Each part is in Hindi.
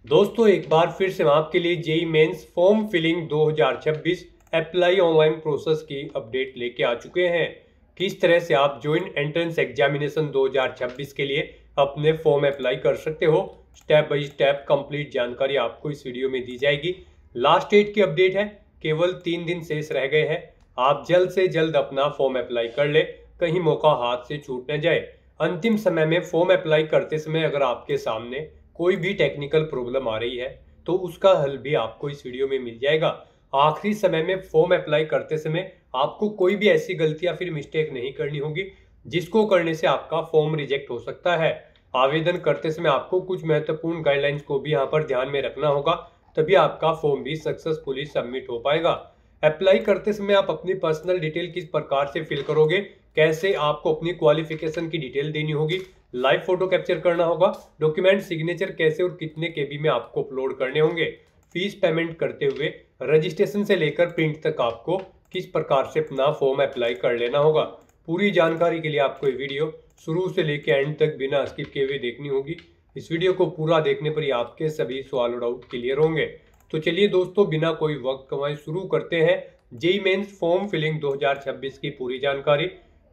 दोस्तों एक बार फिर से मैं आपके लिए JEE mains form filling 2026 apply online process की अपडेट लेके आ चुके हैं। किस तरह से आप जॉइंट एंट्रेंस एग्जामिनेशन 2026 के लिए अपने फॉर्म अप्लाई कर सकते हो, स्टेप बाय स्टेप कंप्लीट जानकारी आपको इस वीडियो में दी जाएगी। लास्ट डेट की अपडेट है, केवल 3 दिन शेष रह गए हैं। आप जल्द से जल्द अपना फॉर्म अप्लाई कर ले, कहीं मौका हाथ से छूट न जाए। अंतिम समय में फॉर्म अप्लाई करते समय अगर आपके सामने कोई भी टेक्निकल प्रॉब्लम आ रही है तो उसका हल भी आपको इस वीडियो में मिल जाएगा। आखिरी समय में फॉर्म अप्लाई करते समय आपको कोई भी ऐसी गलती या फिर मिस्टेक नहीं करनी होगी जिसको करने से आपका फॉर्म रिजेक्ट हो सकता है। आवेदन करते समय आपको कुछ महत्वपूर्ण गाइडलाइंस को भी यहाँ पर ध्यान में रखना होगा, तभी आपका फॉर्म भी सक्सेसफुली सबमिट हो पाएगा। अप्लाई करते समय आप अपनी पर्सनल डिटेल किस प्रकार से फिल करोगे, कैसे आपको अपनी क्वालिफिकेशन की डिटेल देनी होगी, लाइव फोटो कैप्चर करना होगा, डॉक्यूमेंट सिग्नेचर कैसे और कितने केबी में आपको अपलोड करने होंगे, फीस पेमेंट करते हुए रजिस्ट्रेशन से लेकर प्रिंट तक आपको किस प्रकार से अपना फॉर्म अप्लाई कर लेना होगा। पूरी जानकारी के लिए आपको ये वीडियो शुरू से लेकर एंड तक बिना स्किप किए हुए देखनी होगी। इस वीडियो को पूरा देखने पर ही आपके सभी सवाल और डाउट क्लियर होंगे। तो चलिए दोस्तों, बिना कोई वक्त गंवाए शुरू करते हैं जेई मेंस फॉर्म फिलिंग 2026 की पूरी जानकारी।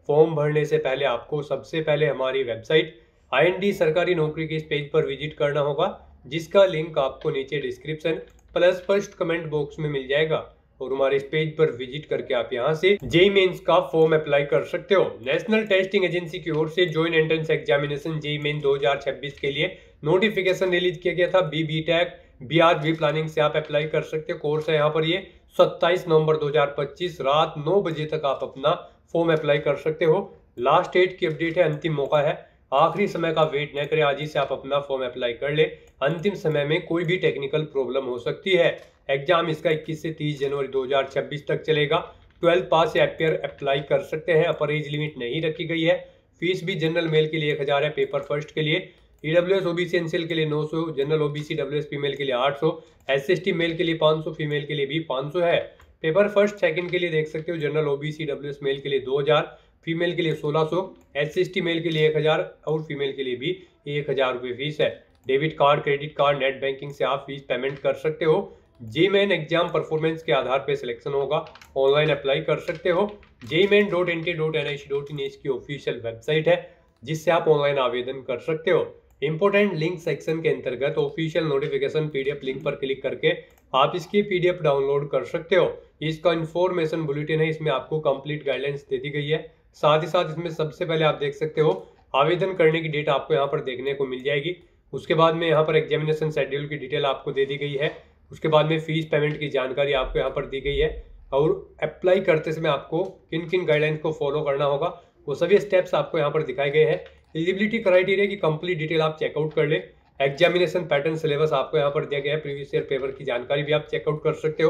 फॉर्म भरने से पहले आपको सबसे पहले हमारी वेबसाइट आईएनडी सरकारी नौकरी के इस पेज पर विजिट करना होगा, जिसका लिंक आपको नीचे description plus first comment box में मिल जाएगा। और हमारे इस पेज पर विजिट करके आप यहां से जेई मेंस का फॉर्म अप्लाई कर सकते हो। नेशनल टेस्टिंग एजेंसी की ओर से Joint Entrance Examination JEE Main 2026 के लिए नोटिफिकेशन रिलीज किया गया था। बी टेक बी प्लानिंग से आप अप्लाई कर सकते हो। कोर्स है यहाँ पर ये 27 नवंबर 2025 रात 9 बजे तक आप अपना फॉर्म अप्लाई कर सकते हो। लास्ट डेट की अपडेट है, अंतिम मौका है, आखिरी समय का वेट न करें, आज ही से आप अपना फॉर्म अप्लाई कर ले। अंतिम समय में कोई भी टेक्निकल प्रॉब्लम हो सकती है। एग्जाम इसका 21 से 30 जनवरी 2026 तक चलेगा। 12 पास या अपियर अप्लाई कर सकते हैं। अपर एज लिमिट नहीं रखी गई है। फीस भी जनरल मेल के लिए 1000 है, पेपर फर्स्ट के लिए, ईडब्ल्यूएस ओबीसी एनसीएल के लिए 900, जनरल ओबीसी डब्ल्यूएस फीमेल के लिए 800, एसएसटी मेल के लिए 500, फीमेल के लिए भी 500 है। पेपर फर्स्ट सेकंड के लिए देख सकते हो, जनरल ओबीसी डब्ल्यूएस मेल के लिए 2000, फीमेल के लिए 1600, एसएसटी मेल के लिए 1000 और फीमेल के लिए भी 1000 रुपये फीस है। Debit card, credit card, net banking से आप फीस पेमेंट कर सकते हो। जेई मेन एग्जाम परफॉर्मेंस के आधार पर सिलेक्शन होगा। ऑनलाइन अप्लाई कर सकते हो। jeimain.nt.nic.in इसकी ऑफिशियल वेबसाइट है, जिससे आप ऑनलाइन आवेदन कर सकते हो। इंपोर्टेंट लिंक सेक्शन के अंतर्गत ऑफिशियल नोटिफिकेशन पीडीएफ लिंक पर क्लिक करके आप इसकी पीडीएफ डाउनलोड कर सकते हो। इसका इंफॉर्मेशन बुलेटिन है, इसमें आपको कंप्लीट गाइडलाइंस दे दी गई है। साथ ही साथ इसमें सबसे पहले आप देख सकते हो आवेदन करने की डेट आपको यहाँ पर देखने को मिल जाएगी। उसके बाद में यहाँ पर एग्जामिनेशन शेड्यूल की डिटेल आपको दे दी गई है। उसके बाद में फीस पेमेंट की जानकारी आपको यहाँ पर दी गई है और अप्लाई करते समय आपको किन किन गाइडलाइंस को फॉलो करना होगा वो सभी स्टेप्स आपको यहाँ पर दिखाए गए हैं। एलिजिबिलिटी क्राइटेरिया की कंप्लीट डिटेल आप चेकआउट कर ले। एग्जामिनेशन पैटर्न सिलेबस आपको यहाँ पर दिया गया है। प्रीवियस ईयर पेपर की जानकारी भी आप चेकआउट कर सकते हो।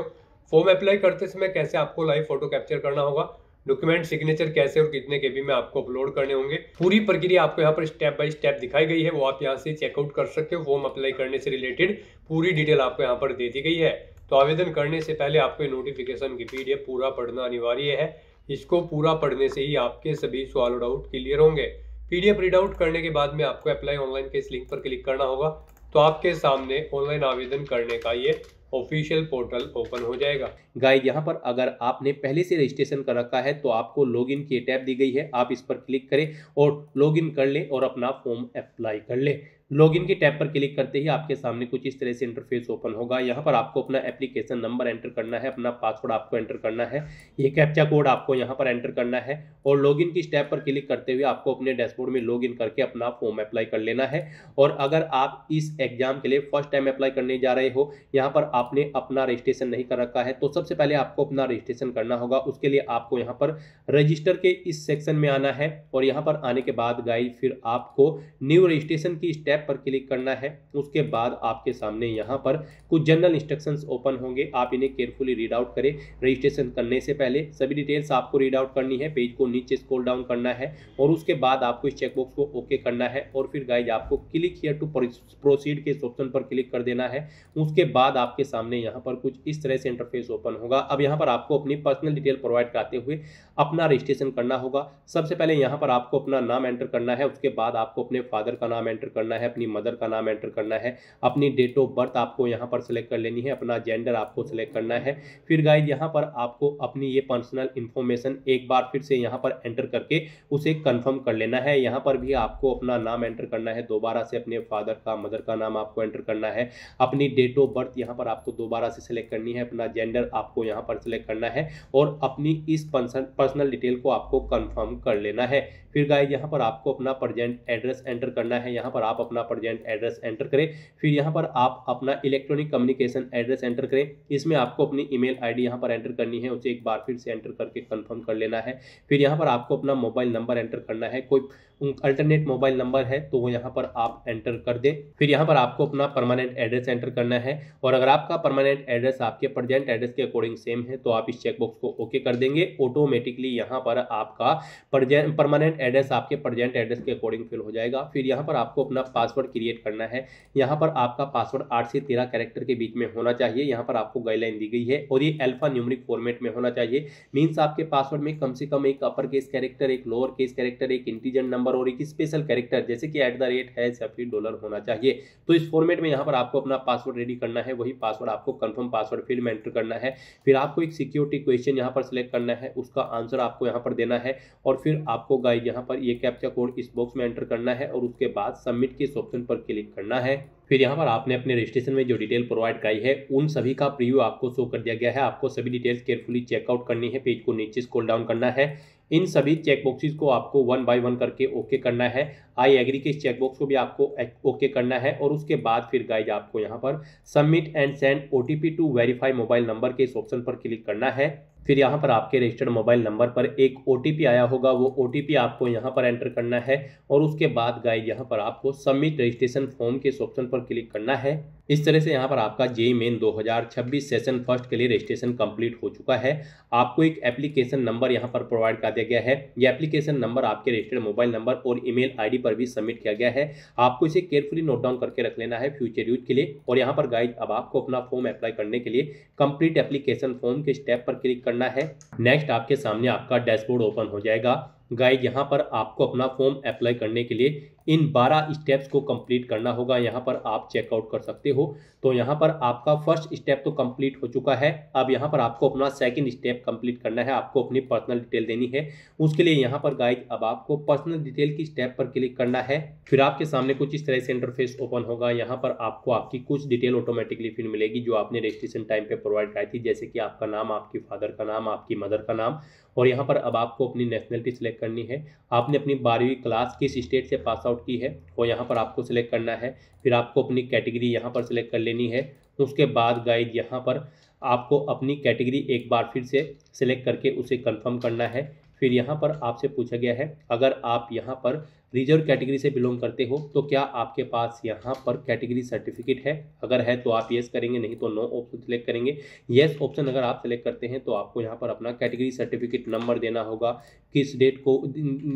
फॉर्म अप्लाई करते समय कैसे आपको लाइव फोटो कैप्चर करना होगा, डॉक्यूमेंट सिग्नेचर कैसे और कितने केबी में आपको अपलोड करने होंगे, पूरी प्रक्रिया आपको यहाँ पर स्टेप बाय स्टेप दिखाई गई है, वो आप यहाँ से चेकआउट कर सकते हो। फॉर्म अप्लाई करने से रिलेटेड पूरी डिटेल आपको यहाँ पर दे दी गई है। तो आवेदन करने से पहले आपको नोटिफिकेशन की पीडीएफ पूरा पढ़ना अनिवार्य है। इसको पूरा पढ़ने से ही आपके सभी सवाल डाउट क्लियर होंगे। पीडीएफ रीड आउट करने के बाद में आपको अप्लाई ऑनलाइन के इस लिंक पर क्लिक करना होगा, तो आपके सामने ऑनलाइन आवेदन करने का ये ऑफिशियल पोर्टल ओपन हो जाएगा। गाइस, यहाँ पर अगर आपने पहले से रजिस्ट्रेशन कर रखा है तो आपको लॉगिन की टैब दी गई है, आप इस पर क्लिक करें और लॉगिन कर लें और अपना फॉर्म अप्लाई कर लें। लॉगिन की टैब पर क्लिक करते ही आपके सामने कुछ इस तरह से इंटरफेस ओपन होगा। यहाँ पर आपको अपना एप्लीकेशन नंबर एंटर करना है, अपना पासवर्ड आपको एंटर करना है, ये कैप्चा कोड आपको यहाँ पर एंटर करना है और लॉगिन की टैब पर क्लिक करते हुए आपको अपने डैशबोर्ड में लॉगिन करके अपना फॉर्म अप्लाई कर लेना है। और अगर आप इस एग्जाम के लिए फर्स्ट टाइम अप्लाई करने जा रहे हो, यहाँ पर आपने अपना रजिस्ट्रेशन नहीं कर रखा है, तो सबसे पहले आपको अपना रजिस्ट्रेशन करना होगा। उसके लिए आपको यहाँ पर रजिस्टर के इस सेक्शन में आना है और यहाँ पर आने के बाद गाइस फिर आपको न्यू रजिस्ट्रेशन की स्टेप पर क्लिक करना है। उसके बाद आपके सामने यहाँ पर कुछ जनरल इंस्ट्रक्शंस ओपन होंगे, आप इन्हें केयरफुली रीड आउट करें। रजिस्ट्रेशन करने से पहले सभी डिटेल्स आपको रीड आउट करनी है, पेज को नीचे स्क्रॉल डाउन करना है और उसके बाद आपको इस चेकबॉक्स को ओके करना है और फिर गाइस आपको क्लिक हियर टू प्रोसीड के इस ऑप्शन पर क्लिक कर देना है। उसके बाद आपके सामने यहाँ पर कुछ इस तरह से इंटरफेस ओपन होगा। अब यहाँ पर आपको अपनी पर्सनल डिटेल प्रोवाइड कराते हुए अपना रजिस्ट्रेशन करना होगा। सबसे पहले यहाँ पर आपको अपना नाम एंटर करना है, उसके बाद आपको अपने फादर का नाम एंटर करना है, अपनी मदर का नाम एंटर करना है, अपनी डेट ऑफ बर्थ आपको यहाँ पर सिलेक्ट कर लेनी है, अपना जेंडर आपको सिलेक्ट करना है। फिर गाइज यहाँ पर आपको अपनी ये पर्सनल इन्फॉर्मेशन एक बार फिर से यहाँ पर एंटर करके उसे कंफर्म कर लेना है। यहाँ पर भी आपको अपना नाम एंटर करना है, दोबारा से अपने फादर का मदर का नाम आपको एंटर करना है, अपनी डेट ऑफ बर्थ यहाँ पर आपको दोबारा से सिलेक्ट करनी है, अपना जेंडर आपको यहाँ पर सिलेक्ट करना है और अपनी इस पर्सनल डिटेल को आपको कंफर्म कर लेना है। फिर गाइज यहाँ पर आपको अपना प्रेजेंट एड्रेस एंटर करना है, यहाँ पर आप अपना प्रेजेंट एड्रेस एंटर करें। फिर यहाँ पर आप अपना इलेक्ट्रॉनिक कम्युनिकेशन एड्रेस एंटर करें, इसमें आपको अपनी ईमेल आईडी यहाँ पर एंटर करनी है, उसे एक बार फिर से एंटर करके कंफर्म कर लेना है। फिर यहाँ पर आपको अपना मोबाइल नंबर एंटर करना है, कोई अल्टरनेट मोबाइल नंबर है तो वो यहाँ पर आप एंटर कर दें। फिर यहाँ पर आपको अपना परमानेंट एड्रेस एंटर करना है और अगर आपका परमानेंट एड्रेस आपके प्रेजेंट एड्रेस के अकॉर्डिंग सेम है तो आप इस चेकबॉक्स को ओके कर देंगे। ऑटोमेटिकली यहाँ पर आपका परमानेंट एड्रेस आपके प्रेजेंट एड्रेस के अकॉर्डिंग फिल हो जाएगा। फिर यहाँ पर आपको अपना पासवर्ड क्रिएट करना है, यहाँ पर आपका पासवर्ड 8 से 13 कैरेक्टर के बीच में होना चाहिए। यहाँ पर आपको गाइडलाइन दी गई है और ये अल्फा न्यूमेरिक फॉर्मेट में होना चाहिए। मीन्स आपके पासवर्ड में कम से कम एक अपर केस कैरेक्टर, एक लोअर केस कैरेक्टर, एक इंटीजर नंबर और एक स्पेशल कैरेक्टर जैसे कि @ है या फिर डॉलर होना चाहिए। तो इस फॉर्मेट में यहाँ पर आपको अपना पासवर्ड रेडी करना है, वही पासवर्ड आपको कंफर्म पासवर्ड फील्ड में एंटर करना है। फिर आपको एक सिक्योरिटी क्वेश्चन यहाँ पर सिलेक्ट करना है, उसका आंसर आपको यहाँ पर देना है और फिर आपको गाइड यहाँ पर ये कैप्चा कोड इस बॉक्स में एंटर करना है और उसके बाद सबमिट के इस ऑप्शन पर क्लिक करना है। फिर यहाँ पर आपने अपने रजिस्ट्रेशन में जो डिटेल प्रोवाइड कराई है उन सभी का प्रीव्यू आपको शो कर दिया गया है। आपको सभी डिटेल्स केयरफुली चेकआउट करनी है, पेज को नीचे स्क्रॉल डाउन करना है, इन सभी चेक बॉक्सेस को आपको 1 बाय 1 करके ओके करना है। आई एग्री के इस चेक बॉक्स को भी आपको ओके करना है और उसके बाद फिर गाइज आपको यहाँ पर submit and send OTP to verify mobile number के इस ऑप्शन पर क्लिक करना है। फिर यहाँ पर आपके रजिस्टर्ड मोबाइल नंबर पर एक OTP आया होगा, वो OTP आपको यहाँ पर एंटर करना है और उसके बाद गाइज यहाँ पर आपको सबमिट रजिस्ट्रेशन फॉर्म के इस ऑप्शन पर क्लिक करना है। इस तरह से यहाँ पर आपका जेईई मेन 2026 सेशन फर्स्ट के लिए रजिस्ट्रेशन कंप्लीट हो चुका है। आपको एक एप्लीकेशन नंबर यहाँ पर प्रोवाइड कर दिया गया है, यह एप्लीकेशन नंबर आपके रजिस्टर्ड मोबाइल नंबर और ईमेल आईडी पर भी सबमिट किया गया है। आपको इसे केयरफुली नोट डाउन करके रख लेना है फ्यूचर यूज के लिए। और यहाँ पर गाइज अब आपको अपना फॉर्म अप्लाई करने के लिए कंप्लीट एप्लीकेशन फॉर्म के स्टेप पर क्लिक करना है। नेक्स्ट आपके सामने आपका डैशबोर्ड ओपन हो जाएगा। गाइड यहाँ पर आपको अपना फॉर्म अप्लाई करने के लिए इन 12 स्टेप्स को कंप्लीट करना होगा, यहाँ पर आप चेकआउट कर सकते हो। तो यहाँ पर आपका फर्स्ट स्टेप तो कंप्लीट हो चुका है, अब यहाँ पर आपको अपना सेकंड स्टेप कंप्लीट करना है, आपको अपनी पर्सनल डिटेल देनी है। उसके लिए यहाँ पर गाइड अब आपको पर्सनल डिटेल की स्टेप पर क्लिक करना है। फिर आपके सामने कुछ इस तरह से इंटरफेस ओपन होगा, यहाँ पर आपको आपकी कुछ डिटेल ऑटोमेटिकली फिर मिलेगी जो आपने रजिस्ट्रेशन टाइम पे प्रोवाइड कराई थी, जैसे कि आपका नाम, आपकी फादर का नाम, आपकी मदर का नाम। और यहाँ पर अब आपको अपनी नेशनलिटी सिलेक्ट करनी है, आपने अपनी 12वीं क्लास किस स्टेट से पास आउट की है वो यहाँ पर आपको सिलेक्ट करना है। फिर आपको अपनी कैटेगरी यहाँ पर सिलेक्ट कर लेनी है। उसके बाद गाइड यहाँ पर आपको अपनी कैटेगरी एक बार फिर से सिलेक्ट करके उसे कंफर्म करना है। फिर यहाँ पर आपसे पूछा गया है अगर आप यहाँ पर रिजर्व कैटेगरी से बिलोंग करते हो तो क्या आपके पास यहाँ पर कैटेगरी सर्टिफिकेट है, अगर है तो आप येस करेंगे, नहीं तो नो ऑप्शन सिलेक्ट करेंगे। येस ऑप्शन अगर आप सिलेक्ट करते हैं तो आपको यहाँ पर अपना कैटेगरी सर्टिफिकेट नंबर देना होगा, किस डेट को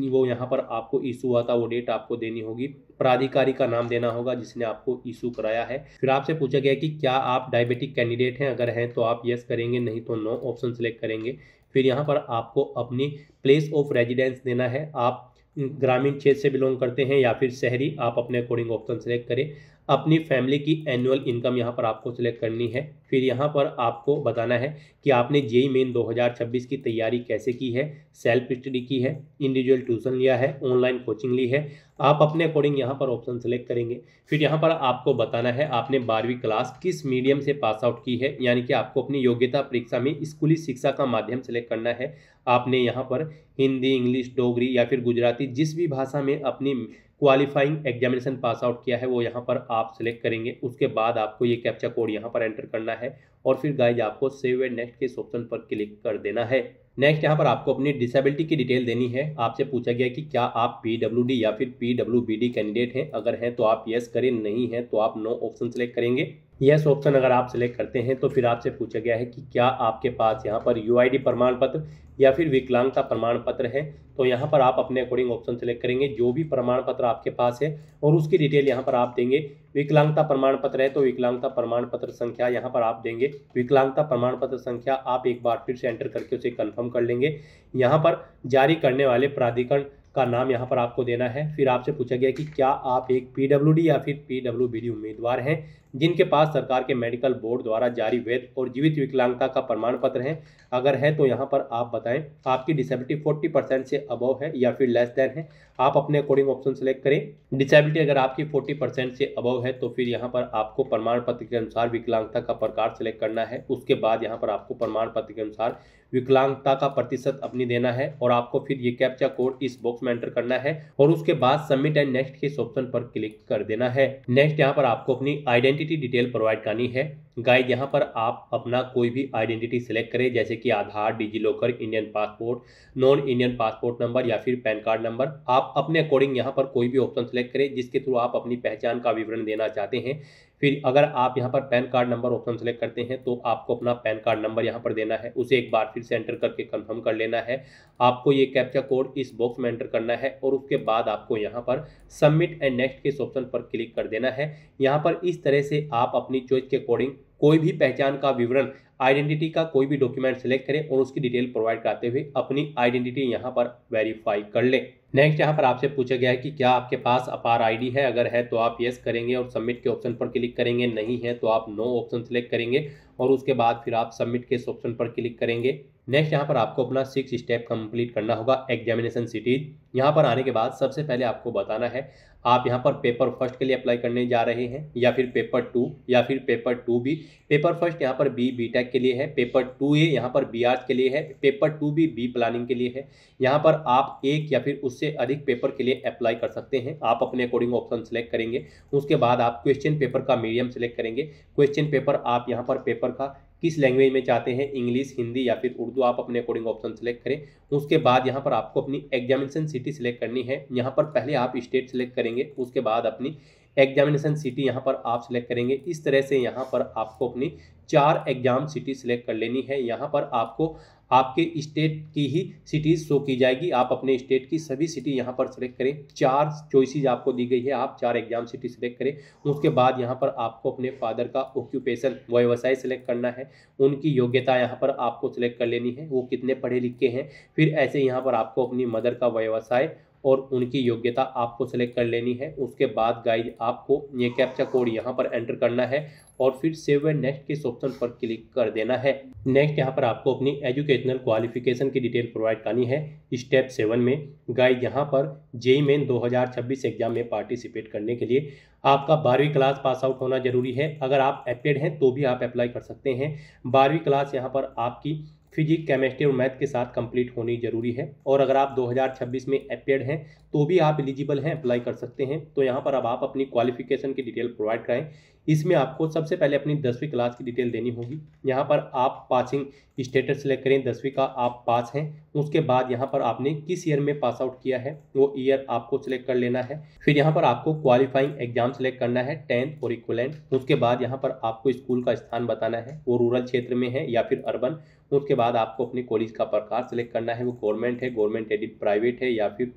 वो यहाँ पर आपको इशू हुआ था वो डेट आपको देनी होगी, प्राधिकारी का नाम देना होगा जिसने आपको इशू कराया है। फिर आपसे पूछा गया कि क्या आप डायबिटिक कैंडिडेट हैं, अगर हैं तो आप येस करेंगे, नहीं तो नो ऑप्शन सिलेक्ट करेंगे। फिर यहाँ पर आपको अपनी प्लेस ऑफ रेजिडेंस देना है, आप ग्रामीण क्षेत्र से बिलोंग करते हैं या फिर शहरी, आप अपने अकॉर्डिंग ऑप्शन सेलेक्ट करें। अपनी फैमिली की एनुअल इनकम यहाँ पर आपको सिलेक्ट करनी है। फिर यहाँ पर आपको बताना है कि आपने जेईई मेन 2026 की तैयारी कैसे की है, सेल्फ स्टडी की है, इंडिविजुअल ट्यूशन लिया है, ऑनलाइन कोचिंग ली है, आप अपने अकॉर्डिंग यहाँ पर ऑप्शन सेलेक्ट करेंगे। फिर यहाँ पर आपको बताना है आपने 12वीं क्लास किस मीडियम से पास आउट की है, यानी कि आपको अपनी योग्यता परीक्षा में स्कूली शिक्षा का माध्यम सेलेक्ट करना है। आपने यहाँ पर हिंदी, इंग्लिश, डोगरी या फिर गुजराती जिस भी भाषा में अपनी क्वालिफाइंग एग्जामिनेशन पास आउट किया है वो यहाँ पर आप सिलेक्ट करेंगे। उसके बाद आपको ये कैप्चा कोड यहाँ पर एंटर करना है और फिर गाइज आपको सेव एंड नेक्स्ट के इस ऑप्शन पर क्लिक कर देना है। नेक्स्ट यहाँ पर आपको अपनी डिसेबिलिटी की डिटेल देनी है। आपसे पूछा गया कि क्या आप PWD या फिर PWBD कैंडिडेट हैं, अगर हैं तो आप येस करें, नहीं है तो आप नो ऑप्शन सेलेक्ट करेंगे। येस ऑप्शन अगर आप सिलेक्ट करते हैं तो फिर आपसे पूछा गया है कि क्या आपके पास यहाँ पर UID प्रमाण पत्र या फिर विकलांगता प्रमाण पत्र है, तो यहाँ पर आप अपने अकॉर्डिंग ऑप्शन सेलेक्ट करेंगे जो भी प्रमाण पत्र आपके पास है और उसकी डिटेल यहाँ पर आप देंगे। विकलांगता प्रमाण पत्र है तो विकलांगता प्रमाण पत्र संख्या यहाँ पर आप देंगे। विकलांगता प्रमाण पत्र संख्या आप एक बार फिर से एंटर करके उसे कंफर्म कर लेंगे। यहाँ पर जारी करने वाले प्राधिकरण का नाम यहाँ पर आपको देना है। फिर आपसे पूछा गया कि क्या आप एक पीडब्ल्यूडी या फिर पीडब्ल्यूबीडी उम्मीदवार हैं जिनके पास सरकार के मेडिकल बोर्ड द्वारा जारी वैध और जीवित विकलांगता का प्रमाण पत्र है। अगर है तो यहाँ पर आप बताएं आपकी डिसेबिलिटी 40% से अबव है या फिर लेस देन है। आप अपने अकॉर्डिंग ऑप्शन सेलेक्ट करें। डिसेबिलिटी अगर आपकी 40% से अबव है तो फिर यहाँ पर आपको प्रमाण पत्र के अनुसार विकलांगता का प्रकार सेलेक्ट करना है। उसके बाद यहाँ पर आपको प्रमाण पत्र के अनुसार विकलांगता का प्रतिशत अपनी देना है और आपको फिर ये कैप्चा कोड इस बॉक्स में एंटर करना है और उसके बाद सबमिट एंड नेक्स्ट के इस ऑप्शन पर क्लिक कर देना है। नेक्स्ट यहाँ पर आपको अपनी आइडेंटिटी डिटेल प्रोवाइड करनी है। गाइड यहाँ पर आप अपना कोई भी आइडेंटिटी सिलेक्ट करें, जैसे कि Aadhaar, DigiLocker, Indian passport, non Indian passport number या फिर पैन कार्ड नंबर। आप अपने अकॉर्डिंग यहाँ पर कोई भी ऑप्शन सेलेक्ट करें जिसके थ्रू आप अपनी पहचान का विवरण देना चाहते हैं। फिर अगर आप यहाँ पर pan card number option select करते हैं तो आपको अपना पैन कार्ड नंबर यहाँ पर देना है, उसे एक बार फिर से एंटर करके कंफर्म कर लेना है। आपको ये कैप्चा कोड इस बॉक्स में एंटर करना है और उसके बाद आपको यहाँ पर सबमिट एंड नेक्स्ट के इस ऑप्शन पर क्लिक कर देना है। यहाँ पर इस तरह से आप अपनी चॉइस के अकॉर्डिंग कोई भी पहचान का विवरण, आइडेंटिटी का कोई भी डॉक्यूमेंट सेलेक्ट करें और उसकी डिटेल प्रोवाइड कराते हुए अपनी आइडेंटिटी यहाँ पर वेरीफाई कर लें। नेक्स्ट यहाँ पर आपसे पूछा गया है कि क्या आपके पास अपार आईडी है। अगर है तो आप यस करेंगे और सबमिट के ऑप्शन पर क्लिक करेंगे, नहीं है तो आप नो ऑप्शन सेलेक्ट करेंगे और उसके बाद फिर आप सबमिट के इस ऑप्शन पर क्लिक करेंगे। नेक्स्ट यहाँ पर आपको अपना 6 स्टेप कंप्लीट करना होगा एग्जामिनेशन सिटीज। यहाँ पर आने के बाद सबसे पहले आपको बताना है आप यहाँ पर पेपर फर्स्ट के लिए अप्लाई करने जा रहे हैं या फिर पेपर 2 या फिर पेपर 2B। पेपर फर्स्ट यहाँ पर बीटेक के लिए है, पेपर 2A यहाँ पर बीआर्च के लिए है, पेपर 2B बी प्लानिंग के लिए है। यहाँ पर आप एक या फिर उससे अधिक पेपर के लिए अप्लाई कर सकते हैं। आप अपने अकॉर्डिंग ऑप्शन सेलेक्ट करेंगे। उसके बाद आप क्वेश्चन पेपर का मीडियम सेलेक्ट करेंगे। क्वेश्चन पेपर आप यहाँ पर पेपर का किस लैंग्वेज में चाहते हैं, इंग्लिश, हिंदी या फिर उर्दू, आप अपने अकॉर्डिंग ऑप्शन सेलेक्ट करें। उसके बाद यहाँ पर आपको अपनी एग्जामिनेशन सिटी सिलेक्ट करनी है। यहाँ पर पहले आप स्टेट सेलेक्ट करेंगे, उसके बाद अपनी एग्जामिनेशन सिटी यहाँ पर आप सिलेक्ट करेंगे। इस तरह से यहाँ पर आपको अपनी 4 एग्जाम सिटी सिलेक्ट कर लेनी है। यहाँ पर आपको आपके स्टेट की ही सिटीज शो की जाएगी। आप अपने स्टेट की सभी सिटी यहाँ पर सिलेक्ट करें। 4 चॉइसेस आपको दी गई है, आप 4 एग्जाम सिटी सिलेक्ट करें। उसके बाद यहाँ पर आपको अपने फादर का ऑक्यूपेशन, व्यवसाय सिलेक्ट करना है। उनकी योग्यता यहाँ पर आपको सिलेक्ट कर लेनी है, वो कितने पढ़े लिखे हैं। फिर ऐसे यहाँ पर आपको अपनी मदर का व्यवसाय और उनकी योग्यता आपको सेलेक्ट कर लेनी है। उसके बाद गाइज आपको ये कैप्चा कोड यहाँ पर एंटर करना है और फिर सेव एंड नेक्स्ट के इस ऑप्शन पर क्लिक कर देना है। नेक्स्ट यहाँ पर आपको अपनी एजुकेशनल क्वालिफिकेशन की डिटेल प्रोवाइड करनी है। स्टेप 7 में गाइज यहाँ पर जेईई मेन 2026 एग्जाम में पार्टिसिपेट करने के लिए आपका 12वीं क्लास पास आउट होना जरूरी है। अगर आप एपेड हैं तो भी आप अप्लाई कर सकते हैं। 12वीं क्लास यहाँ पर आपकी फिजिक्स, केमिस्ट्री और मैथ के साथ कंप्लीट होनी जरूरी है। और अगर आप 2026 में एपेड हैं तो भी आप एलिजिबल हैं, अप्लाई कर सकते हैं। तो यहाँ पर अब आप अपनी क्वालिफिकेशन की डिटेल प्रोवाइड कराएं। इसमें आपको सबसे पहले अपनी 10वीं क्लास की डिटेल देनी होगी। यहाँ पर आप पासिंग स्टेटस सेलेक्ट करें, 10वीं का आप पास हैं। उसके बाद यहाँ पर आपने किस ईयर में पास आउट किया है वो ईयर आपको सिलेक्ट कर लेना है। फिर यहाँ पर आपको क्वालिफाइंग एग्जाम सेलेक्ट करना है, 10th और इक्विवेलेंट। उसके बाद यहाँ पर आपको स्कूल का स्थान बताना है, वो रूरल क्षेत्र में है या फिर अर्बन। उसके बाद आपको अपने कॉलेज का प्रकार सेलेक्ट करना है, वो गवर्नमेंट है, गवर्नमेंट एडिड प्राइवेट है या फिर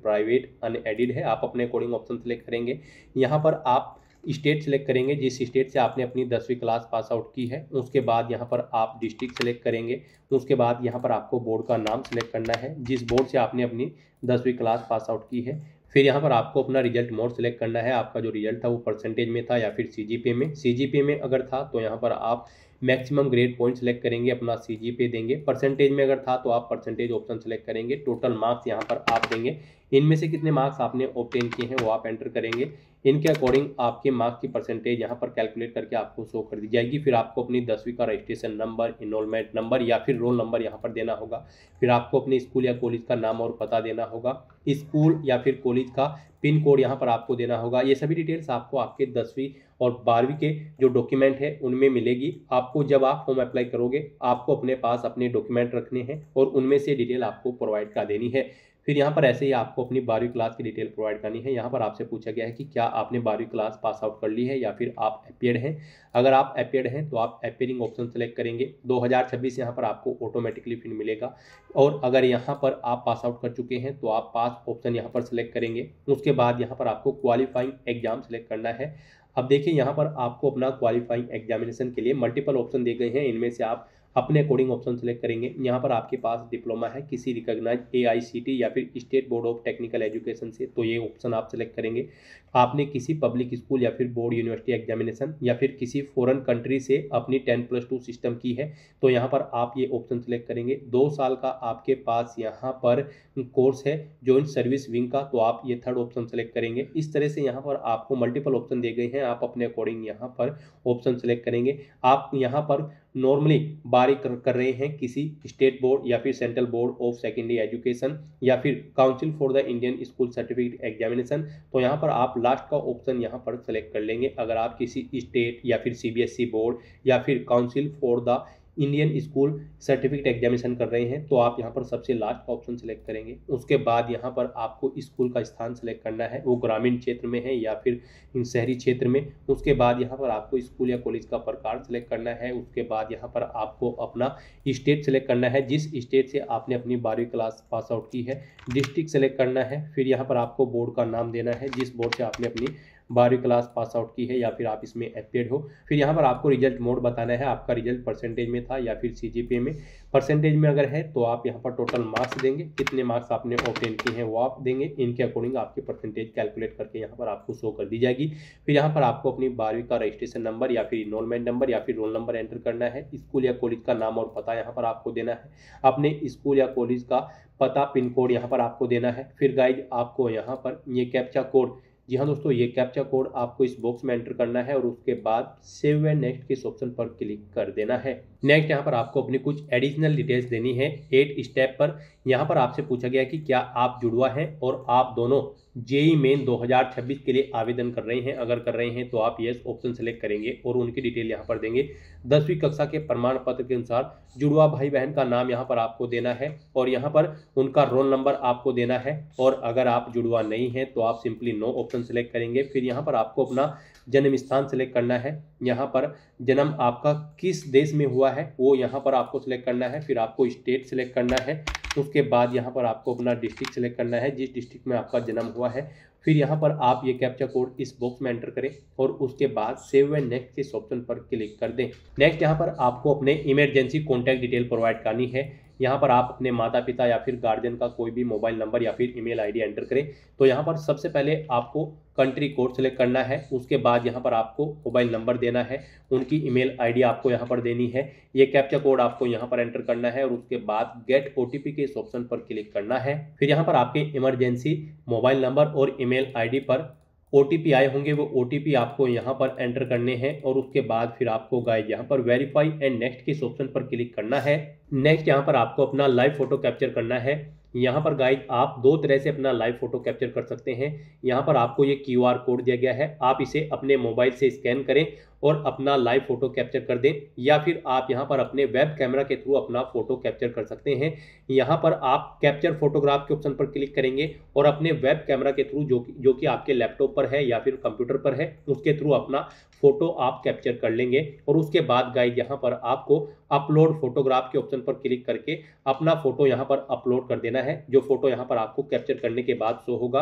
प्राइवेट अनएडिड है। आप अपने अकॉर्डिंग ऑप्शन सेलेक्ट करेंगे। यहाँ पर आप स्टेट सेलेक्ट करेंगे जिस स्टेट से आपने अपनी 10वीं क्लास पास आउट की है। उसके बाद यहाँ पर आप डिस्ट्रिक्ट सेलेक्ट करेंगे। उसके बाद यहाँ पर आपको बोर्ड का नाम सेलेक्ट करना है जिस बोर्ड से आपने अपनी 10वीं क्लास पास आउट की है। फिर यहाँ पर आपको अपना रिजल्ट मोड सेलेक्ट करना है। आपका जो रिजल्ट था वो परसेंटेज में था या फिर सीजीपीए में। सीजीपीए में अगर था तो यहाँ पर आप मैक्सिमम ग्रेड पॉइंट सेलेक्ट करेंगे, अपना सीजीपीए देंगे। परसेंटेज में अगर था तो आप परसेंटेज ऑप्शन सेलेक्ट करेंगे। टोटल मार्क्स यहाँ पर आप देंगे, इनमें से कितने मार्क्स आपने ऑब्टेन किए हैं वो आप एंटर करेंगे। इनके अकॉर्डिंग आपके मार्क्स की परसेंटेज यहाँ पर कैलकुलेट करके आपको शो कर दी जाएगी। फिर आपको अपनी 10वीं का रजिस्ट्रेशन नंबर, इनरोलमेंट नंबर या फिर रोल नंबर यहाँ पर देना होगा। फिर आपको अपने स्कूल या कॉलेज का नाम और पता देना होगा। स्कूल या फिर कॉलेज का पिन कोड यहाँ पर आपको देना होगा। ये सभी डिटेल्स आपको आपके 10वीं और 12वीं के जो डॉक्यूमेंट है उनमें मिलेगी। आपको जब आप फॉर्म अप्लाई करोगे आपको अपने पास अपने डॉक्यूमेंट रखने हैं और उनमें से डिटेल आपको प्रोवाइड कर देनी है। फिर यहाँ पर ऐसे ही आपको अपनी 12वीं क्लास की डिटेल प्रोवाइड करनी है। यहाँ पर आपसे पूछा गया है कि क्या आपने 12वीं क्लास पास आउट कर ली है या फिर आप अपियर्ड हैं। अगर आप अपियर्ड हैं तो आप अपियरिंग ऑप्शन सेलेक्ट करेंगे। 2026 यहाँ पर आपको ऑटोमेटिकली फिर मिलेगा। और अगर यहाँ पर आप पास आउट कर चुके हैं तो आप पास ऑप्शन यहाँ पर सेलेक्ट करेंगे। उसके बाद यहाँ पर आपको क्वालिफाइंग एग्जाम सेलेक्ट करना है। अब देखिए यहाँ पर आपको अपना क्वालिफाइंग एग्जामिनेशन के लिए मल्टीपल ऑप्शन दिए गए हैं। इनमें से आप अपने अकॉर्डिंग ऑप्शन सेलेक्ट करेंगे। यहाँ पर आपके पास डिप्लोमा है किसी रिकॉग्नाइज AICT या फिर state board of technical education से, तो ये ऑप्शन आप सेलेक्ट करेंगे। आपने किसी पब्लिक स्कूल या फिर बोर्ड यूनिवर्सिटी एग्जामिनेशन या फिर किसी फॉरेन कंट्री से अपनी 10+2 सिस्टम की है, तो यहाँ पर आप ये ऑप्शन सेलेक्ट करेंगे। 2 साल का आपके पास यहाँ पर कोर्स है जॉइंट सर्विस विंग का, तो आप ये थर्ड ऑप्शन सेलेक्ट करेंगे। इस तरह से यहाँ पर आपको मल्टीपल ऑप्शन दिए गए हैं, आप अपने अकॉर्डिंग यहाँ पर ऑप्शन सेलेक्ट करेंगे। आप यहाँ पर नॉर्मली बारी कर रहे हैं किसी स्टेट बोर्ड या फिर central board of secondary education या फिर council for the Indian school certificate examination, तो यहाँ पर आप लास्ट का ऑप्शन यहाँ पर सेलेक्ट कर लेंगे। अगर आप किसी स्टेट या फिर CBSE बोर्ड या फिर council for the Indian school certificate examination कर रहे हैं, तो आप यहाँ पर सबसे लास्ट का ऑप्शन सेलेक्ट करेंगे। उसके बाद यहाँ पर आपको स्कूल का स्थान सेलेक्ट करना है, वो ग्रामीण क्षेत्र में है या फिर शहरी क्षेत्र में। उसके बाद यहाँ पर आपको स्कूल या कॉलेज का प्रकार सेलेक्ट करना है। उसके बाद यहाँ पर आपको अपना स्टेट सेलेक्ट करना है, जिस स्टेट से आपने अपनी 12वीं क्लास पास आउट की है। डिस्ट्रिक्ट सेलेक्ट करना है। फिर यहाँ पर आपको बोर्ड का नाम देना है, जिस बोर्ड से आपने अपनी 12वीं क्लास पास आउट की है या फिर आप इसमें एपियर्ड हो। फिर यहाँ पर आपको रिजल्ट मोड बताना है, आपका रिजल्ट परसेंटेज में था या फिर CGPA में। परसेंटेज में अगर है तो आप यहाँ पर टोटल मार्क्स देंगे, कितने मार्क्स आपने ऑब्टेन किए हैं वो आप देंगे। इनके अकॉर्डिंग आपकी परसेंटेज कैलकुलेट करके यहाँ पर आपको शो कर दी जाएगी। फिर यहाँ पर आपको अपनी 12वीं का रजिस्ट्रेशन नंबर या फिर इनरोलमेंट नंबर या फिर रोल नंबर एंटर करना है। स्कूल या कॉलेज का नाम और पता यहाँ पर आपको देना है। अपने स्कूल या कॉलेज का पता, पिन कोड यहाँ पर आपको देना है। फिर गाइज आपको यहाँ पर ये कैप्चा कोड, जी हाँ दोस्तों, ये कैप्चा कोड आपको इस बॉक्स में एंटर करना है और उसके बाद सेव एंड नेक्स्ट के ऑप्शन पर क्लिक कर देना है। नेक्स्ट यहाँ पर आपको अपनी कुछ एडिशनल डिटेल्स देनी है 8 स्टेप पर। यहाँ पर आपसे पूछा गया कि क्या आप जुड़वा हैं और आप दोनों JEE मेन 2026 के लिए आवेदन कर रहे हैं। अगर कर रहे हैं तो आप यस ऑप्शन सेलेक्ट करेंगे और उनकी डिटेल यहाँ पर देंगे। 10वीं कक्षा के प्रमाण पत्र के अनुसार जुड़वा भाई बहन का नाम यहाँ पर आपको देना है और यहाँ पर उनका रोल नंबर आपको देना है। और अगर आप जुड़वा नहीं हैं तो आप सिंपली नो ऑप्शन सेलेक्ट करेंगे। फिर यहाँ पर आपको अपना जन्म स्थान सेलेक्ट करना है। यहाँ पर जन्म आपका किस देश में हुआ है वो यहाँ पर आपको सिलेक्ट करना है। फिर आपको स्टेट सेलेक्ट करना है। उसके बाद यहाँ पर आपको अपना डिस्ट्रिक्ट सेलेक्ट करना है, जिस डिस्ट्रिक्ट में आपका जन्म हुआ है। फिर यहाँ पर आप ये कैप्चा कोड इस बॉक्स में एंटर करें और उसके बाद सेव एंड नेक्स्ट के ऑप्शन पर क्लिक कर दें। नेक्स्ट यहाँ पर आपको अपने इमरजेंसी कॉन्टैक्ट डिटेल प्रोवाइड करनी है। यहाँ पर आप अपने माता पिता या फिर गार्जियन का कोई भी मोबाइल नंबर या फिर ईमेल आईडी एंटर करें। तो यहाँ पर सबसे पहले आपको कंट्री कोड सेलेक्ट करना है। उसके बाद यहाँ पर आपको मोबाइल नंबर देना है, उनकी ईमेल आईडी आपको यहाँ पर देनी है। ये कैप्चा कोड आपको यहाँ पर एंटर करना है और उसके बाद गेट OTP के इस ऑप्शन पर क्लिक करना है। फिर यहाँ पर आपके इमरजेंसी मोबाइल नंबर और ईमेल आईडी पर OTP आए होंगे, वो OTP आपको यहाँ पर एंटर करने हैं और उसके बाद फिर आपको गाइस यहाँ पर वेरीफाई एंड नेक्स्ट के इस ऑप्शन पर क्लिक करना है। नेक्स्ट यहाँ पर आपको अपना लाइव फोटो कैप्चर करना है। यहाँ पर गाइस आप दो तरह से अपना लाइव फोटो कैप्चर कर सकते हैं। यहाँ पर आपको ये QR कोड दिया गया है, आप इसे अपने मोबाइल से स्कैन करें और अपना लाइव फोटो कैप्चर कर दें, या फिर आप यहाँ पर अपने वेब कैमरा के थ्रू अपना फोटो कैप्चर कर सकते हैं। यहाँ पर आप कैप्चर फोटोग्राफ के ऑप्शन पर क्लिक करेंगे और अपने वेब कैमरा के थ्रू जो कि आपके लैपटॉप पर है या फिर कंप्यूटर पर है, उसके थ्रू अपना फोटो आप कैप्चर कर लेंगे। और उसके बाद गाइस यहाँ पर आपको अपलोड फोटोग्राफ के ऑप्शन पर क्लिक करके अपना फोटो यहाँ पर अपलोड कर देना है, जो फोटो यहाँ पर आपको कैप्चर करने के बाद शो होगा।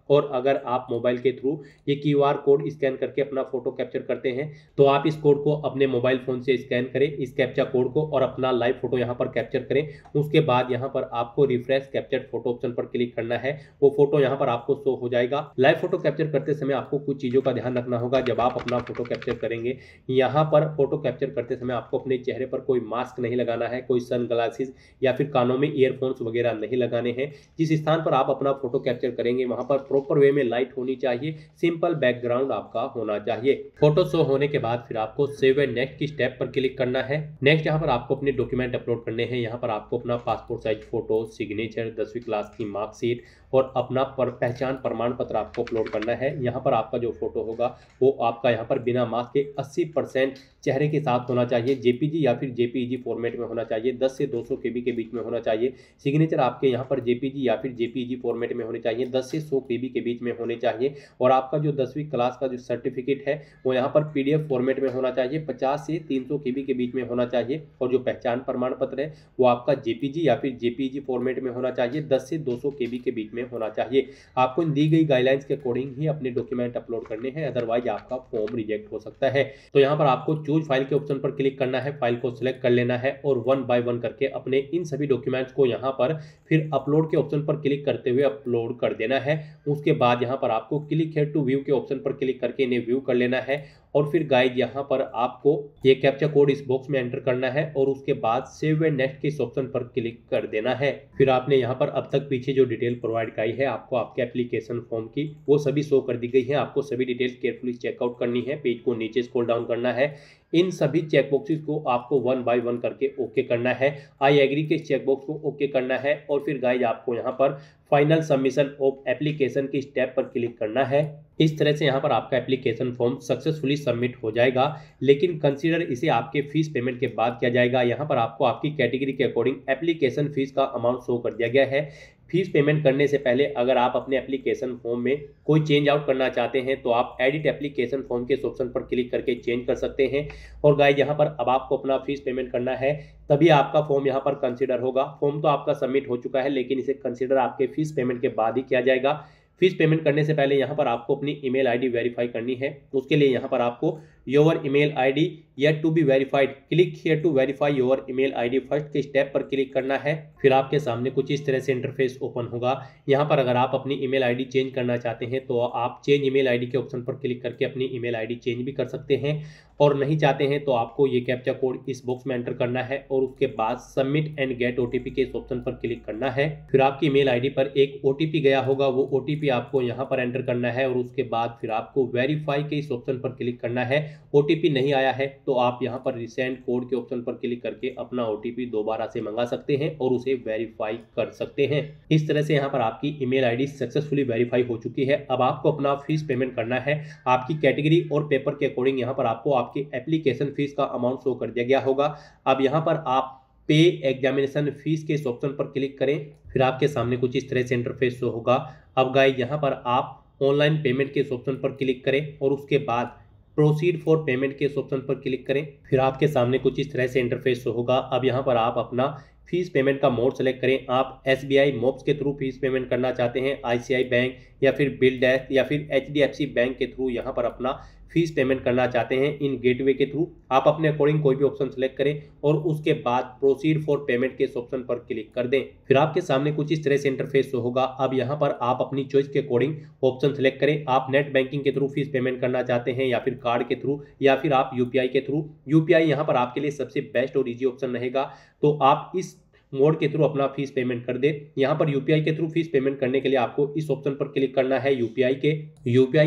और अगर आप मोबाइल के थ्रू ये QR कोड स्कैन करके अपना फोटो कैप्चर करते हैं तो आप इस कोड को अपने मोबाइल फोन से स्कैन करें, इस कैप्चा कोड को, और अपना लाइव फोटो यहाँ पर कैप्चर करें। उसके बाद यहाँ पर आपको रिफ्रेश कैप्चर फोटो ऑप्शन पर क्लिक करना है, वो फोटो यहाँ पर आपको शो हो जाएगा। लाइव फोटो कैप्चर करते समय आपको कुछ चीजों का ध्यान रखना होगा जब आप अपना फोटो कैप्चर करेंगे। यहाँ पर फोटो कैप्चर करते समय आपको अपने चेहरे पर कोई मास्क नहीं लगाना है, कोई सन ग्लासेस या फिर कानों में ईयरफोन्स वगैरह नहीं लगाने हैं। जिस स्थान पर आप अपना फोटो कैप्चर करेंगे वहां पर प्रॉपर वे में लाइट होनी चाहिए, सिंपल बैकग्राउंड आपका होना चाहिए। फोटो शो होने के बाद फिर आपको सेव एंड नेक्स्ट की स्टेप पर क्लिक करना है। नेक्स्ट यहाँ पर आपको अपने डॉक्यूमेंट अपलोड करने हैं। यहाँ पर आपको अपना पासपोर्ट साइज फोटो, सिग्नेचर, 10वीं क्लास की मार्कशीट और अपना पहचान प्रमाण पत्र आपको अपलोड करना है। यहाँ पर आपका जो फोटो होगा वो आपका यहाँ पर बिना मास्क के 80% चेहरे के साथ होना चाहिए। JPG या फिर JPEG फॉर्मेट में होना चाहिए, 10 से 200 KB के बीच में होना चाहिए। सिग्नेचर आपके यहाँ पर JPG या फिर JPEG फॉर्मेट में होने चाहिए, 10 से 100 KB के बीच में होने चाहिए। और आपका जो 10वीं क्लास का जो सर्टिफिकेट है वो यहाँ पर PDF फॉर्मेट में होना चाहिए, 50 से 300 KB के बीच में होना चाहिए। और जो पहचान प्रमाण पत्र है वो आपका JPG या फिर JPEG फॉर्मेट में होना चाहिए, 10 से 200 KB के बीच में होना चाहिए। आपको इन दी गई गाइडलाइंस के अकॉर्डिंग ही अपने डॉक्यूमेंट अपलोड करने हैं, अदरवाइज आपका फॉर्म रिजेक्ट हो सकता है। तो यहाँ पर आपको चूज फाइल के ऑप्शन पर क्लिक करना है, फाइल को सिलेक्ट कर लेना है और 1 बाय 1 करके अपने इन सभी डॉक्यूमेंट्स को यहाँ पर फिर अपलोड के ऑप्शन पर क्लिक करते हुए अपलोड कर देना है। उसके बाद यहाँ पर आपको क्लिक हियर टू व्यू के ऑप्शन पर क्लिक करके इन्हें व्यू कर लेना है और फिर गाइड यहाँ पर आपको ये कैप्चा कोड इस बॉक्स में एंटर करना है और उसके बाद सेव एंड नेक्स्ट के इस ऑप्शन पर क्लिक कर देना है। फिर आपने यहाँ पर अब तक पीछे जो डिटेल प्रोवाइड कराई है आपको आपके एप्लीकेशन फॉर्म की, वो सभी शो कर दी गई है। आपको सभी डिटेल्स केयरफुली चेकआउट करनी है, पेज को नीचे स्क्रॉल डाउन करना है, इन सभी चेक बॉक्सेस को आपको 1 बाय 1 करके ओके करना है। आई एग्री के चेक बॉक्स को ओके करना है और फिर गाइज आपको यहाँ पर फाइनल सबमिशन ऑफ एप्लीकेशन की स्टेप पर क्लिक करना है। इस तरह से यहाँ पर आपका एप्लीकेशन फॉर्म सक्सेसफुली सबमिट हो जाएगा, लेकिन कंसीडर इसे आपके फीस पेमेंट के बाद किया जाएगा। यहाँ पर आपको आपकी कैटेगरी के अकॉर्डिंग एप्लीकेशन फीस का अमाउंट शो कर दिया गया है। फीस पेमेंट करने से पहले अगर आप अपने एप्लीकेशन फॉर्म में कोई चेंज आउट करना चाहते हैं तो आप एडिट एप्लीकेशन फॉर्म के ऑप्शन पर क्लिक करके चेंज कर सकते हैं। और गाइस यहाँ पर अब आपको अपना फीस पेमेंट करना है, तभी आपका फॉर्म यहाँ पर कंसीडर होगा। फॉर्म तो आपका सबमिट हो चुका है, लेकिन इसे कंसीडर आपके फीस पेमेंट के बाद ही किया जाएगा। फीस पेमेंट करने से पहले यहाँ पर आपको अपनी ईमेल आईडी वेरीफाई करनी है। उसके लिए यहाँ पर आपको your email ID yet to be verified, click here to verify your email ID first के स्टेप पर क्लिक करना है। फिर आपके सामने कुछ इस तरह से इंटरफेस ओपन होगा। यहाँ पर अगर आप अपनी ईमेल आईडी चेंज करना चाहते हैं तो आप चेंज ईमेल आईडी के ऑप्शन पर क्लिक करके अपनी ईमेल आईडी चेंज भी कर सकते हैं, और नहीं चाहते हैं तो आपको ये कैप्चा कोड इस बॉक्स में एंटर करना है और उसके बाद सबमिट एंड गेट ओटीपी के इस ऑप्शन पर क्लिक करना है। फिर आपकी ईमेल आईडी पर एक ओटीपी गया होगा, वो ओटीपी आपको यहाँ पर एंटर करना है और उसके बाद फिर आपको वेरीफाई के इस ऑप्शन पर क्लिक करना है। ओटीपी नहीं आया है तो आप यहाँ पर रिसेंड कोड के ऑप्शन पर क्लिक करके अपना ओटीपी दोबारा से मंगा सकते हैं और उसे वेरीफाई कर सकते हैं। इस तरह से यहाँ पर आपकी ईमेल आईडी सक्सेसफुली वेरीफाई हो चुकी है। अब आपको अपना फीस पेमेंट करना है। आपकी कैटेगरी और पेपर के अकॉर्डिंग यहाँ पर आपको आपकी एप्लीकेशन फीस का अमाउंट शो कर दिया गया होगा। अब यहाँ पर आप पे एग्जामिनेशन फीस के इस ऑप्शन पर क्लिक करें, फिर आपके सामने कुछ इस तरह से इंटरफेस शो होगा। अब गाइस यहाँ पर आप ऑनलाइन पेमेंट के इस ऑप्शन पर क्लिक करें और उसके बाद प्रोसीड फॉर पेमेंट के इस ऑप्शन पर क्लिक करें। फिर आपके सामने कुछ इस तरह से इंटरफेस शो होगा। अब यहाँ पर आप अपना फीस पेमेंट का मोड सेलेक्ट करें। आप SBI मोब्स के थ्रू फीस पेमेंट करना चाहते हैं, ICICI बैंक या फिर बिल डैश या फिर HDFC बैंक के थ्रू यहाँ पर अपना फीस पेमेंट करना चाहते हैं इन गेटवे के थ्रू, आप अपने अकॉर्डिंग कोई भी ऑप्शन सेलेक्ट करें और उसके बाद प्रोसीड फॉर पेमेंट के इस ऑप्शन पर क्लिक कर दें। फिर आपके सामने कुछ इस तरह से इंटरफेस होगा। अब यहाँ पर आप अपनी चॉइस के अकॉर्डिंग ऑप्शन सेलेक्ट करें। आप नेट बैंकिंग के थ्रू फीस पेमेंट करना चाहते हैं या फिर कार्ड के थ्रू या फिर आप UPI के थ्रू। UPI यहाँ पर आपके लिए सबसे बेस्ट और ईजी ऑप्शन रहेगा, तो आप इस मोड के थ्रू अपना फीस पेमेंट कर दे। यहाँ पर UPI के थ्रू फीस पेमेंट करने के लिए आपको इस ऑप्शन पर क्लिक करना है। UPI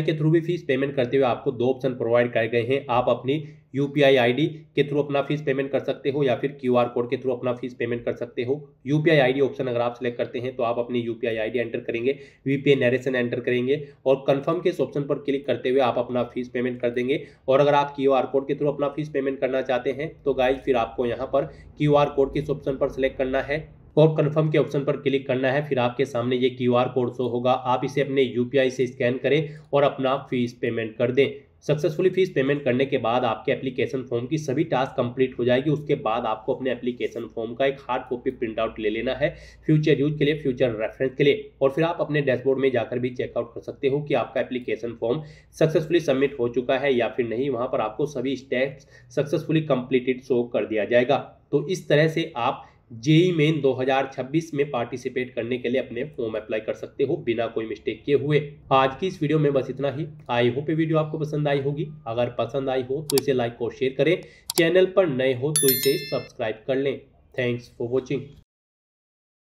के थ्रू भी फीस पेमेंट करते हुए आपको 2 ऑप्शन प्रोवाइड कराए गए हैं। आप अपनी UPI ID के थ्रू अपना फीस पेमेंट कर सकते हो या फिर QR कोड के थ्रू अपना फीस पेमेंट कर सकते हो। UPI ID ऑप्शन अगर आप सिलेक्ट करते हैं तो आप अपनी UPI ID एंटर करेंगे, VPN नरेशन एंटर करेंगे और कंफर्म के इस ऑप्शन पर क्लिक करते हुए आप अपना फीस पेमेंट कर देंगे। और अगर आप QR कोड के थ्रू अपना फीस पेमेंट करना चाहते हैं तो गाइज फिर आपको यहाँ पर QR कोड के इस ऑप्शन पर सिलेक्ट करना है और कंफर्म के ऑप्शन पर क्लिक करना है। फिर आपके सामने ये QR कोड शो होगा। आप इसे अपने UPI से स्कैन करें और अपना फीस पेमेंट कर दें। सक्सेसफुली फीस पेमेंट करने के बाद आपके एप्लीकेशन फॉर्म की सभी टास्क कंप्लीट हो जाएगी। उसके बाद आपको अपने एप्लीकेशन फॉर्म का एक हार्ड कॉपी प्रिंट आउट ले लेना है फ्यूचर यूज के लिए, फ्यूचर रेफरेंस के लिए, और फिर आप अपने डैशबोर्ड में जाकर भी चेकआउट कर सकते हो कि आपका एप्लीकेशन फॉर्म सक्सेसफुली सबमिट हो चुका है या फिर नहीं। वहां पर आपको सभी स्टेप्स सक्सेसफुली कंप्लीटेड शो कर दिया जाएगा। तो इस तरह से आप जेईई मेन 2026 में पार्टिसिपेट करने के लिए अपने फॉर्म अप्लाई कर सकते हो बिना कोई मिस्टेक किए हुए। आज की इस वीडियो में बस इतना ही। आई होप ये वीडियो आपको पसंद आई होगी। अगर पसंद आई हो तो इसे लाइक और शेयर करें। चैनल पर नए हो तो इसे सब्सक्राइब कर लें। Thanks for watching.